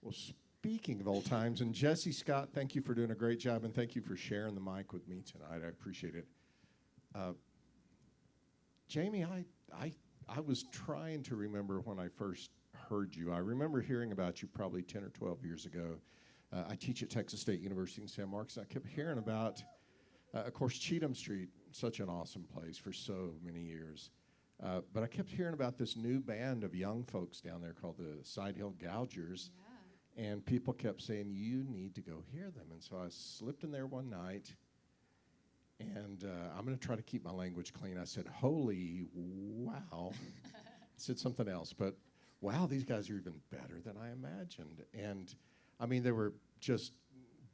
Well, speaking of old times, and Jesse Scott, thank you for doing a great job, and thank you for sharing the mic with me tonight. I appreciate it. Uh, Jamie, I was trying to remember when I first heard you. I remember hearing about you probably 10 or 12 years ago. I teach at Texas State University in San Marcos. I kept hearing about, of course, Cheatham Street, such an awesome place for so many years. But I kept hearing about this new band of young folks down there called the Side Hill Gougers. Yeah. And people kept saying, you need to go hear them. And so I slipped in there one night, and I'm going to try to keep my language clean. I said, holy wow. Said something else, but wow, these guys are even better than I imagined. And I mean, they were just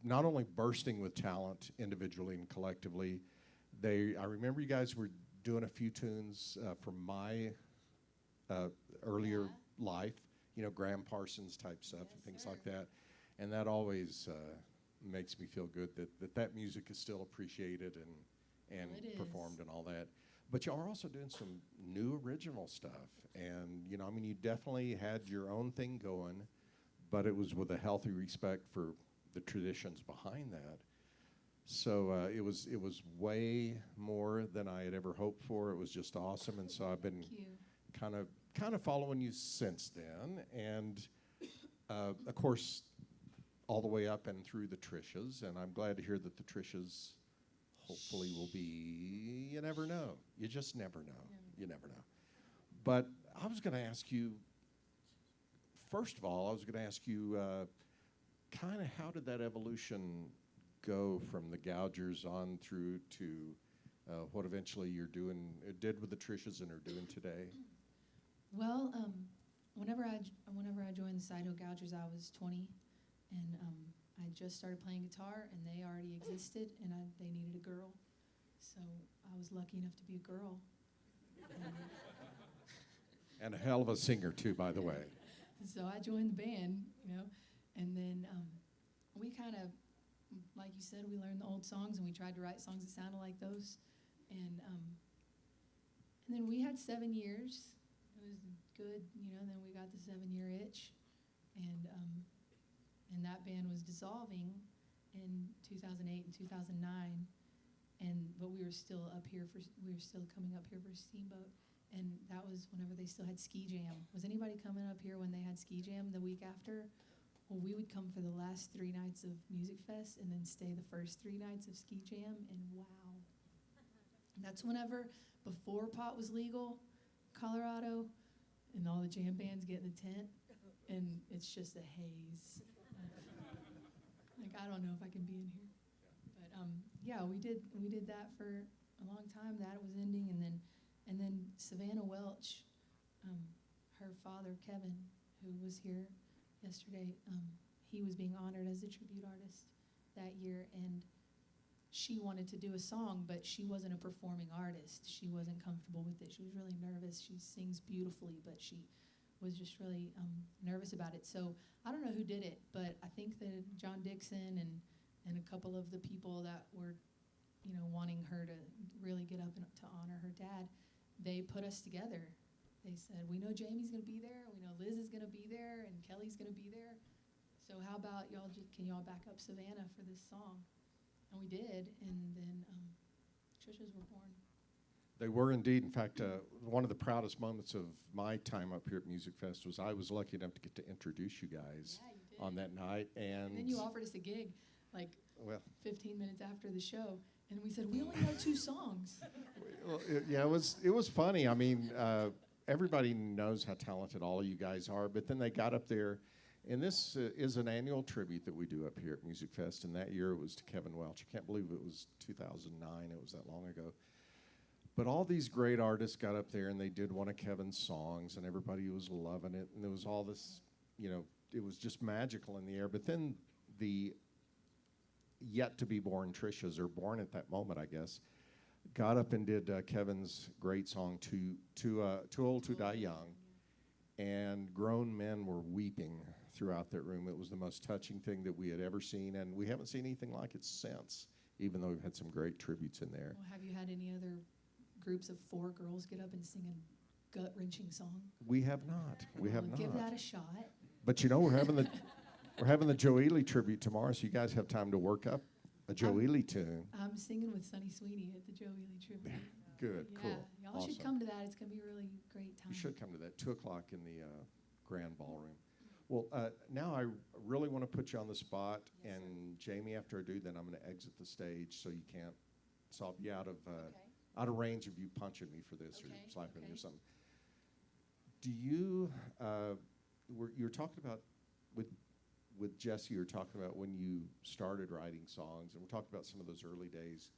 not only bursting with talent individually and collectively, I remember you guys were doing a few tunes from my earlier life, you know, Graham Parsons type stuff and things like that. And that always makes me feel good that music is still appreciated and performed and all that. But you are also doing some new original stuff. And, you know, I mean, you definitely had your own thing going, but it was with a healthy respect for the traditions behind that. So it was way more than I had ever hoped for. It was just awesome, and so I've been kind of following you since then. And of course, all the way up and through the Trishas. And I'm glad to hear that the Trishas hopefully will be. You never know. You just never know. You never know. But I was going to ask you. First of all, I was going to ask you, kind of how did that evolution go from the Gougers on through to what eventually you're doing, did with the Trishas and are doing today? Well, whenever I joined the Side Hill Gougers, I was 20, and I just started playing guitar, and they already existed, and they needed a girl, so I was lucky enough to be a girl. And a hell of a singer too, by the way. So I joined the band, you know, and then we kind of, like you said, we learned the old songs, and we tried to write songs that sounded like those. And then we had 7 years. It was good, you know, then we got the 7-year itch. And that band was dissolving in 2008 and 2009. But we were still coming up here for Steamboat. And that was whenever they still had Ski Jam. Was anybody coming up here when they had Ski Jam the week after? Well, we would come for the last 3 nights of MusicFest and then stay the first 3 nights of Ski Jam, and wow. That's before pot was legal, Colorado, and all the jam bands get in the tent, and it's just a haze. Like, I don't know if I can be in here. But yeah, we did that for a long time. That was ending, and then Savannah Welch, her father, Kevin, who was here yesterday, he was being honored as a tribute artist that year, and she wanted to do a song, but she wasn't a performing artist. She wasn't comfortable with it. She was really nervous. She sings beautifully, but she was just really nervous about it. So I don't know who did it, but I think that John Dixon and a couple of the people that were, you know, wanting her to really get up and to honor her dad, they put us together. They said, we know Jamie's going to be there, we know Liz is going to be there, and Kelly's going to be there. So how about can y'all back up Savannah for this song? And we did, and then Trishas were born. They were indeed. In fact, one of the proudest moments of my time up here at MusicFest was I was lucky enough to get to introduce you guys on that night. And then you offered us a gig, like 15 minutes after the show. And we said, we only know 2 songs. Well, it was funny. I mean, everybody knows how talented all of you guys are, but then they got up there, and this is an annual tribute that we do up here at MusicFest, and that year it was to Kevin Welch. I can't believe it was 2009. It was that long ago. But all these great artists got up there, and they did one of Kevin's songs, and everybody was loving it, and there was all this, you know, it was just magical in the air. But then the yet-to-be-born Trishas, or born at that moment, I guess, got up and did Kevin's great song, Too Old to Die Young, and grown men were weeping throughout that room. It was the most touching thing that we had ever seen, and we haven't seen anything like it since, even though we've had some great tributes in there. Well, have you had any other groups of 4 girls get up and sing a gut-wrenching song? We have not. We have not. Give that a shot. But you know, we're having the We're having the Joe Ely tribute tomorrow, so you guys have time to work up a Joe Ely tune. I'm singing with Sonny Sweeney at the Joe Ely tribute. Good, Yeah, cool. y'all Awesome. should come to that. It's going to be a really great time. You should come to that, 2 o'clock in the Grand Ballroom. Well, now I really want to put you on the spot, Yes, and Jamie, after I do, then I'm going to exit the stage so you can't, so I'll be out of range of you punching me for this or slapping me or something. Do you, you're talking about, with Jesse, you're talking about when you started writing songs, and we're talking about some of those early days.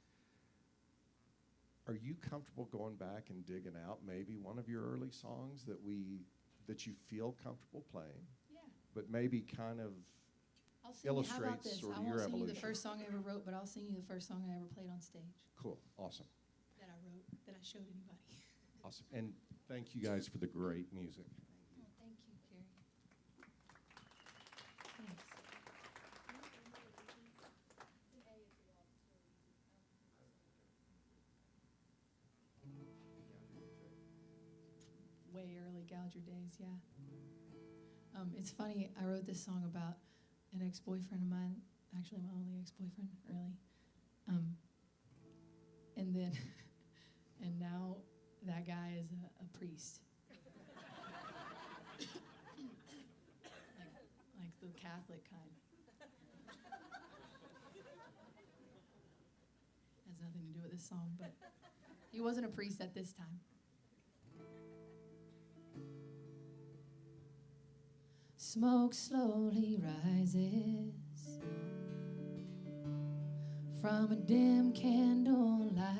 Are you comfortable going back and digging out maybe one of your early songs that you feel comfortable playing, Yeah. but maybe kind of I'll sing you, how about illustrates this? sort I of won't your sing you evolution? the first song I ever wrote, but I'll sing you the first song I ever played on stage Cool, awesome, that I wrote, that I showed anybody. awesome. And thank you guys for the great music. Oh, thank you, Carrie. Thanks. Way early Gouger days, yeah. It's funny, I wrote this song about an ex-boyfriend of mine, actually my only ex-boyfriend, really. And then, and now that guy is a priest. like the Catholic kind. Has nothing to do with this song, but he wasn't a priest at this time. Smoke slowly rises from a dim candlelight.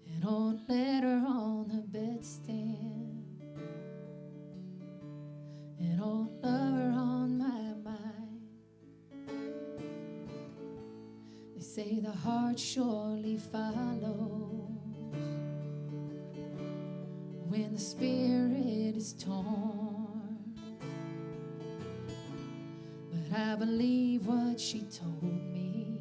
An old letter on the bedstand. An old lover on my mind. They say the heart surely follows when the spirit is torn. But I believe what she told me.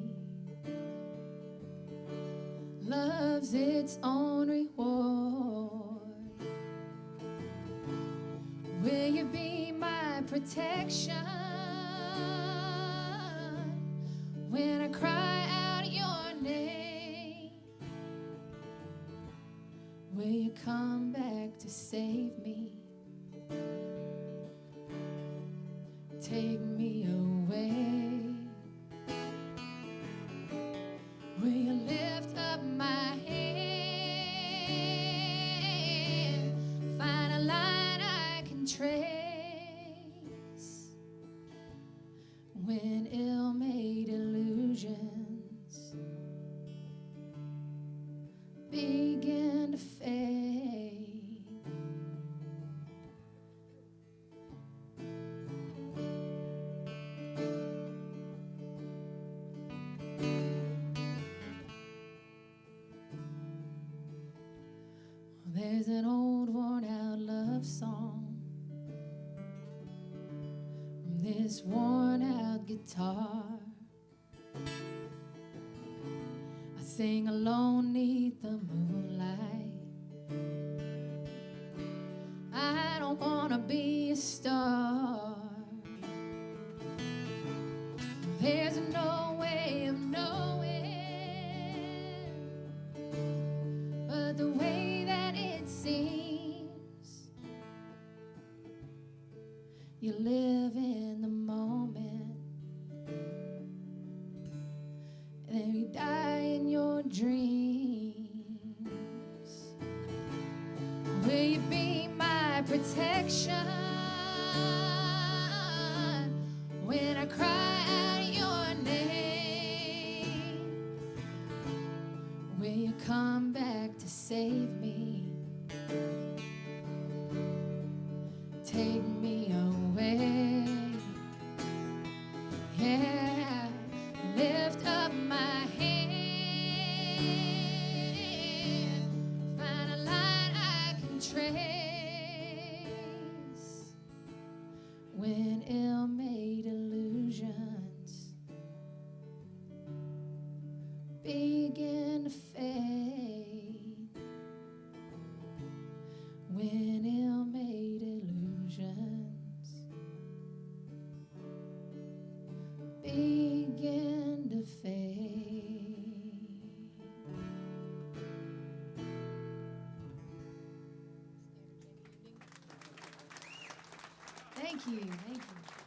Love's its own reward. Will you be my protection when I cry out your name? Will you come back to save me? Take me away. Will you lift up my hand? Find a line I can trace when ill-made illusions begin to fade. There's an old worn-out love song from this worn-out guitar. I sing alone 'neath the moonlight. I don't wanna be a star. There's no way of knowing, but the way that it seems, you live in the moment, and then you die in your dreams. Will you be my protection when I cry out your name? Will you come back to save me? Take me away. Yeah, lift up my hand. Find a line I can trace when ill-made illusions begin to fade. When ill-made illusions begin to fade. Thank you, thank you.